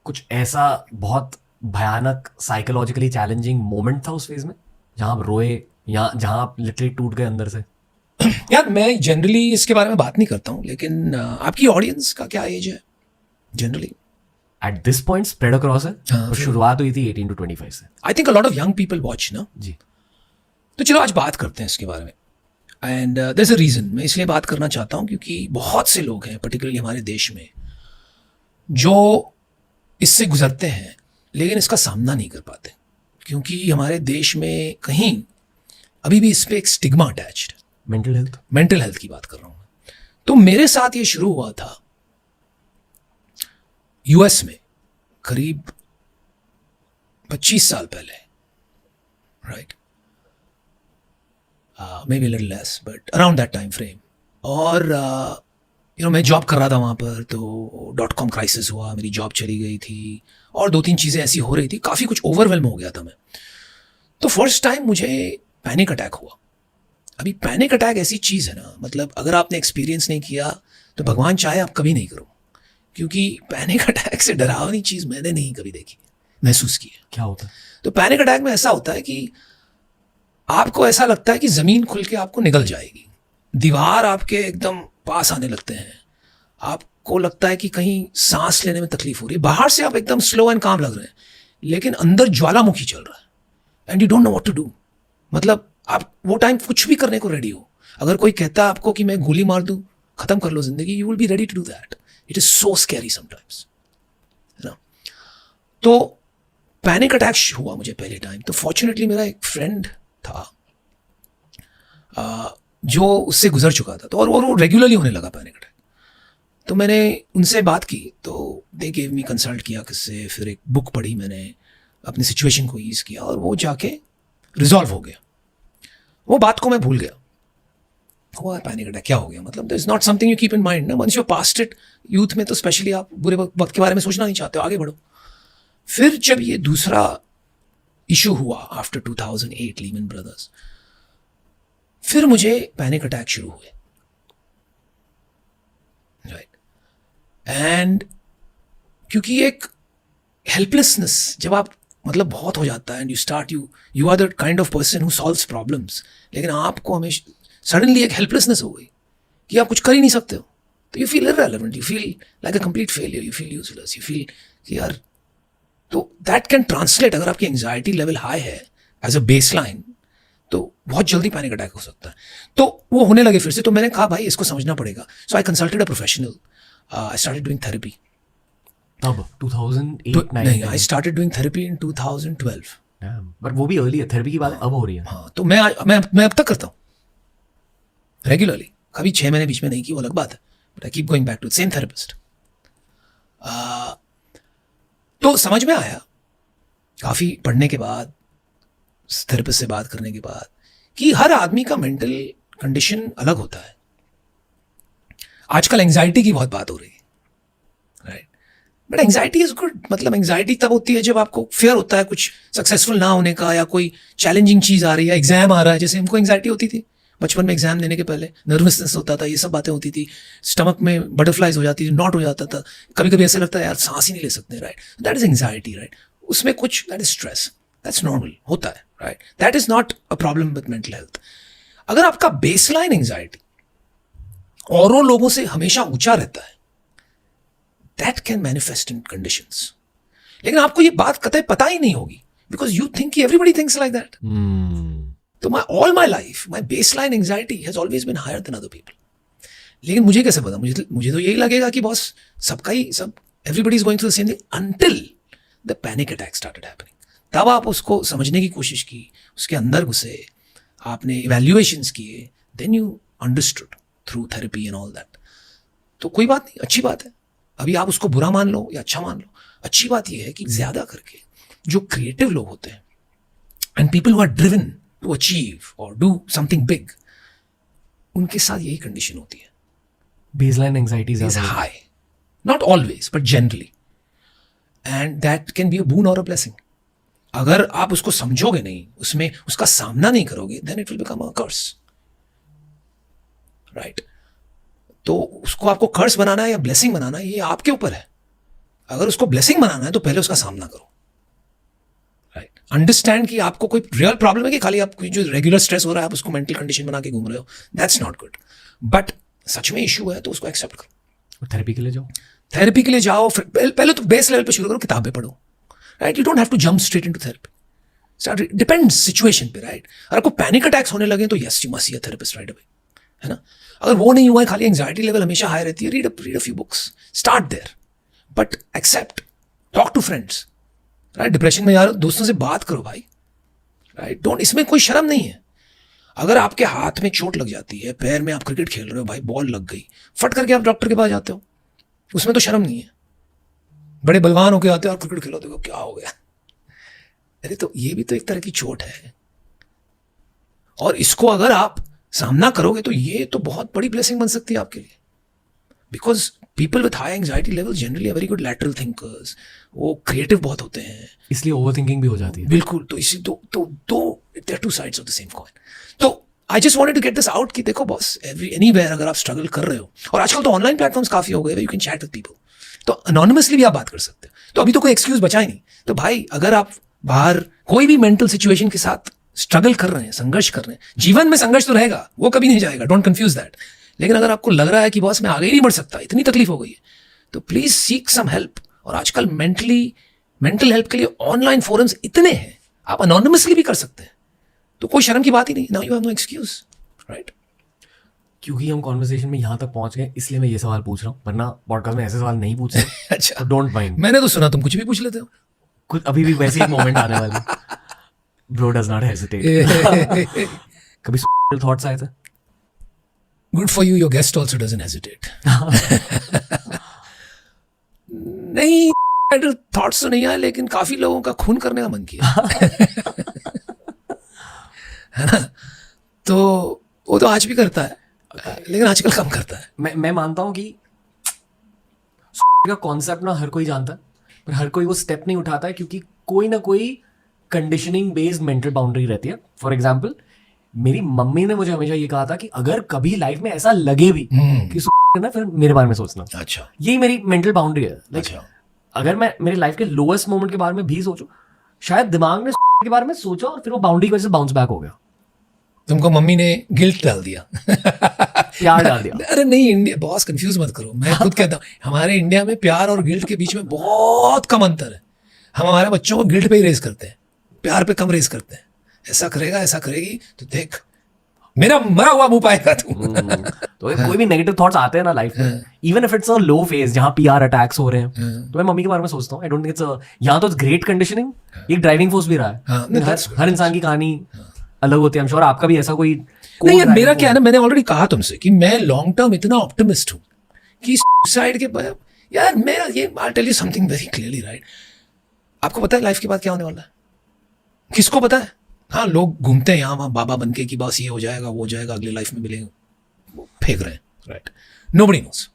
कुछ ऐसा बहुत भयानक साइकोलॉजिकली चैलेंजिंग मोमेंट था उस फेज में जहां आप रोए या जहां आप लिटरली टूट गए अंदर से? यार मैं जनरली इसके बारे में बात नहीं करता हूँ, लेकिन आपकी ऑडियंस का क्या एज है generally? At this point spread across है। हाँ, और शुरुआत हुई थी 18 to 25 से। I think a lot of young people watch ना। जी। तो चलो आज बात करते हैं इसके बारे में। And there is a reason मैं इसलिए बात करना चाहता हूँ क्योंकि बहुत से लोग हैं पर्टिकुलरली हमारे देश में जो इससे गुजरते हैं लेकिन इसका सामना नहीं कर पाते, क्योंकि हमारे देश में कहीं अभी भी इस पर एक स्टिग्मा अटैच्ड है। मेंटल हेल्थ की बात कर रहा हूँ मैं। तो मेरे साथ ये शुरू हुआ था यूएस में करीब 25 साल पहले, right, may be little less but around that time frame. और मैं जॉब कर रहा था वहाँ पर, तो .com क्राइसिस हुआ, मेरी जॉब चली गई थी और 2-3 चीज़ें ऐसी हो रही थी, काफ़ी कुछ ओवरवेल्म हो गया था मैं। तो फर्स्ट टाइम मुझे पैनिक अटैक हुआ। अभी पैनिक अटैक ऐसी चीज़ है ना, मतलब अगर आपने एक्सपीरियंस नहीं किया तो भगवान चाहे आप कभी नहीं करो, क्योंकि पैनिक अटैक से डरावनी चीज़ मैंने नहीं कभी देखी, महसूस की है। क्या होता है? तो पैनिक अटैक में ऐसा होता है कि आपको ऐसा लगता है कि ज़मीन खुल के आपको निगल जाएगी, दीवार आपके एकदम पास आने लगते हैं, आपको लगता है कि कहीं सांस लेने में तकलीफ हो रही है। बाहर से आप एकदम स्लो एंड काम लग रहे हैं, लेकिन अंदर ज्वालामुखी चल रहा है and you don't know what to do. मतलब आप वो टाइम कुछ भी करने को रेडी हो। अगर कोई कहता है आपको कि मैं गोली मार दूं, खत्म कर लो जिंदगी, you will be ready to do that. It is so scary sometimes, है ना। तो पैनिक अटैक हुआ मुझे पहले टाइम। तो फॉर्चुनेटली मेरा एक फ्रेंड था जो उससे गुजर चुका था, तो और वो रेगुलरली होने लगा पैनिक अटैक। तो मैंने उनसे बात की, तो दे गेव मी, कंसल्ट किया किससे, फिर एक बुक पढ़ी मैंने, अपनी सिचुएशन को ईज किया और वो जाके रिजॉल्व हो गया। वो बात को मैं भूल गया। हुआ पैनिक अटैक, क्या हो गया, मतलब this is not something you keep in mind ना, once you passed it. Youth में तो स्पेशली आप बुरे वक्त के बारे में सोचना नहीं चाहते हो, आगे बढ़ो। फिर जब ये दूसरा इशू हुआ आफ्टर 2008 लीमन ब्रदर्स, फिर मुझे पैनिक अटैक शुरू हुए, राइट। एंड क्योंकि एक हेल्पलेसनेस जब आप मतलब बहुत हो जाता है and you are the kind of person who solves problems, लेकिन आपको हमेशा सडनली एक हेल्पलेसनेस हो गई कि आप कुछ कर ही नहीं सकते हो। तो you feel irrelevant, you feel like a complete failure, you feel useless, you feel कि यार। तो दैट कैन ट्रांसलेट, अगर आपकी एंजाइटी लेवल हाई है एज अ बेस लाइन, तो बहुत जल्दी पैनिक अटैक हो सकता है। तो वो होने लगे फिर से। तो मैंने कहा भाई इसको समझना पड़ेगा। So I consulted a professional, I started doing therapy. तब 2008 नहीं, I started doing therapy in 2012। But वो भी अर्ली है, थेरेपी की बात अब हो रही है। हाँ, तो मैं अब तक करता हूँ रेगुलरली। कभी 6 महीने बीच में नहीं की, वो अलग बात है, but I keep going back to same therapist. तो समझ में आया काफ़ी पढ़ने के बाद, थेरेपिस्ट से बात करने के बाद, कि हर आदमी का मेंटल कंडीशन अलग होता है। आजकल एंजाइटी की बहुत बात हो रही है, right, but anxiety is good. मतलब एंजाइटी तब होती है जब आपको फेयर होता है कुछ सक्सेसफुल ना होने का, या कोई चैलेंजिंग चीज़ आ रही है, एग्जाम आ रहा है, जैसे हमको एंजाइटी होती थी बचपन में एग्जाम देने के पहले, नर्वसनेस होता था, ये सब बातें होती थी, स्टमक में बटरफ्लाइज हो जाती थी, नॉट हो जाता था, कभी कभी ऐसा लगता है यार सांस ही नहीं ले सकते, right. That is anxiety, right. उसमें कुछ, that is stress, that's normal, होता है, right. That is not a problem with mental health. अगर आपका बेसलाइन एंजाइटी औरों लोगों से हमेशा ऊंचा रहता है, that can manifest in conditions. लेकिन आपको ये बात कतई पता ही नहीं होगी, because you think everybody thinks like that. तो all my life my baseline anxiety has always been higher than other people. लेकिन मुझे कैसे पता, मुझे तो यही लगेगा कि बॉस सबका ही सब, everybody is going through the same thing, until the panic attack started happening. तब आप उसको समझने की कोशिश की, उसके अंदर घुसे, आपने इवैल्यूएशंस किए, then you understood through therapy and all that. तो कोई बात नहीं, अच्छी बात है। अभी आप उसको बुरा मान लो या अच्छा मान लो, अच्छी बात यह है कि ज्यादा करके जो क्रिएटिव लोग होते हैं and people who are driven to achieve और डू समथिंग बिग, उनके साथ यही कंडीशन होती है। Baseline anxiety is high, not always but generally, and that can be a boon और अ ब्लेसिंग। अगर आप उसको समझोगे नहीं, उसमें उसका सामना नहीं करोगे, then it will become a curse, right. तो उसको आपको कर्स बनाना है या ब्लेसिंग बनाना है, ये आपके ऊपर है। अगर उसको ब्लेसिंग बनाना है तो पहले उसका सामना करो, राइट। अंडरस्टैंड कि आपको कोई रियल प्रॉब्लम है कि खाली आपको जो रेगुलर स्ट्रेस हो रहा है आप उसको मेंटल कंडीशन बना के घूम रहे हो, दैट्स नॉट गुड। बट सच में इशू है तो उसको एक्सेप्ट करो, थेरेपी के लिए जाओ, थेरेपी के लिए जाओ। फिर पहले तो बेस लेवल पे शुरू करो, किताबें पढ़ो, right. You don't have to jump straight into therapy, start, depends situation पे, राइट। अगर आपको पैनिक अटैक्स होने लगे तो yes you must see a therapist right away, है ना। अगर वो नहीं हुआ है, खाली एंजाइटी लेवल हमेशा हाई रहती है, read a few books, start there, but except, talk to friends, right. Depression में यार दोस्तों से बात करो भाई, राइट। डोंट, इसमें कोई शर्म नहीं है। अगर आपके हाथ में चोट लग जाती है, पैर में आप क्रिकेट खेल रहे हो भाई, बॉल लग गई, फट करके आप डॉक्टर के पास जाते हो, उसमें तो शर्म नहीं है। बड़े बलवान होके आते हो और क्रिकेट खेलो, देखो क्या हो गया, अरे तो ये भी तो एक तरह की चोट है, और इसको अगर आप सामना करोगे तो ये तो बहुत बड़ी ब्लेसिंग बन सकती है आपके लिए। Because people with high anxiety level generally very good lateral thinkers, वो क्रिएटिव बहुत होते हैं, इसलिए ओवरथिंकिंग भी हो जाती है। बिल्कुल। तो इसी दो there are two sides of the same coin. तो I just wanted to get this out कि देखो बॉस, एनीवेयर अगर आप स्ट्रगल कर रहे हो, और आजकल तो ऑनलाइन प्लेटफॉर्म्स काफी हो गए, you can chat with people, तो अनोनिमसली भी आप बात कर सकते हो। तो अभी तो कोई एक्सक्यूज बचा ही नहीं। तो भाई अगर आप बाहर कोई भी मेंटल सिचुएशन के साथ स्ट्रगल कर रहे हैं, संघर्ष कर रहे हैं, जीवन में संघर्ष तो रहेगा, वो कभी नहीं जाएगा, डोंट कंफ्यूज दैट। लेकिन अगर आपको लग रहा है कि बॉस मैं आगे ही नहीं बढ़ सकता, इतनी तकलीफ हो गई है, तो प्लीज सीक सम हेल्प। और आजकल मेंटल हेल्प के लिए ऑनलाइन फोरम्स इतने हैं, आप अनोनिमसली भी कर सकते हैं, तो कोई शर्म की बात ही नहीं। Now you have no excuse, right. क्योंकि हम कॉन्वर्सेशन में यहाँ तक पहुंच गए इसलिए मैं ये सवाल पूछ रहा हूँ, वरना पॉडकास्ट में ऐसे सवाल नहीं पूछते। अच्छा, डोंट माइंड, मैंने तो सुना तुम कुछ भी पूछ लेते हो। कुछ अभी भी वैसे ही मोमेंट आने वाले। Bro does not hesitate. कभी थॉट्स आए थे? Good for you, your guest also doesn't hesitate. नहीं, थॉट्स तो नहीं आए, लेकिन काफी लोगों का खून करने का मन किया। है ना, तो वो तो आज भी करता है, लेकिन आजकल कम करता है। मैं मानता हूँ कि का कॉन्सेप्ट ना हर कोई जानता है, पर हर कोई वो स्टेप नहीं उठाता है, क्योंकि कोई ना कोई कंडीशनिंग बेस्ड मेंटल बाउंड्री रहती है। फॉर एग्जाम्पल, मेरी मम्मी ने मुझे हमेशा ये कहा था कि अगर कभी लाइफ में ऐसा लगे भी कि ना, फिर मेरे बारे में सोचना। अच्छा, यही मेरी मेंटल बाउंड्री है। अच्छा, अगर मैं मेरी लाइफ के लोएस्ट मोमेंट के बारे में भी सोचूं, शायद दिमाग ने के बारे में सोचा और फिर वो बाउंड्री की वजह से बाउंस बैक हो गया। तुमको मम्मी ने गिल्ट डाल दिया, प्यार डाल दिया। अरे नहीं, इंडिया, बॉस कंफ्यूज मत करो, मैं खुद कहता हूँ हमारे इंडिया में प्यार और गिल्ट के बीच में बहुत कम अंतर है। हम हमारे बच्चों को गिल्ट पे ही रेज करते हैं, प्यार पे कम रेज करते हैं। ऐसा करेगा, ऐसा करेगी तो देख मेरा मरा हुआ मुंह पाएगा तू। तो कोई भी नेगेटिव थॉट्स आते हैं ना लाइफ में, even if it's a low phase जहां पीआर अटैक्स हो रहे हैं, तो मैं मम्मी के बारे में सोचता हूँ। आई डोंट थिंक इट्स यहाँ तो ग्रेट कंडीशनिंग, एक ड्राइविंग फोर्स भी रहा है। हर इंसान की कहानी अलग होती है। I'm sure आपका भी ऐसा कोई नहीं यार, मेरा क्या है ना, मैंने ऑलरेडी कहा तुमसे कि मैं लॉन्ग टर्म इतना ऑप्टिमिस्ट हूँ कि सुसाइड के यार मेरा ये, I tell you something very clearly, right. आपको पता है लाइफ के बाद क्या होने वाला है? किसको पता है? हाँ, लोग घूमते हैं यहाँ वहाँ बाबा बनके कि बस ये हो जाएगा, वो हो जाएगा, अगले लाइफ में मिलेंगे, फेंक रहे हैं, राइट। Nobody nose.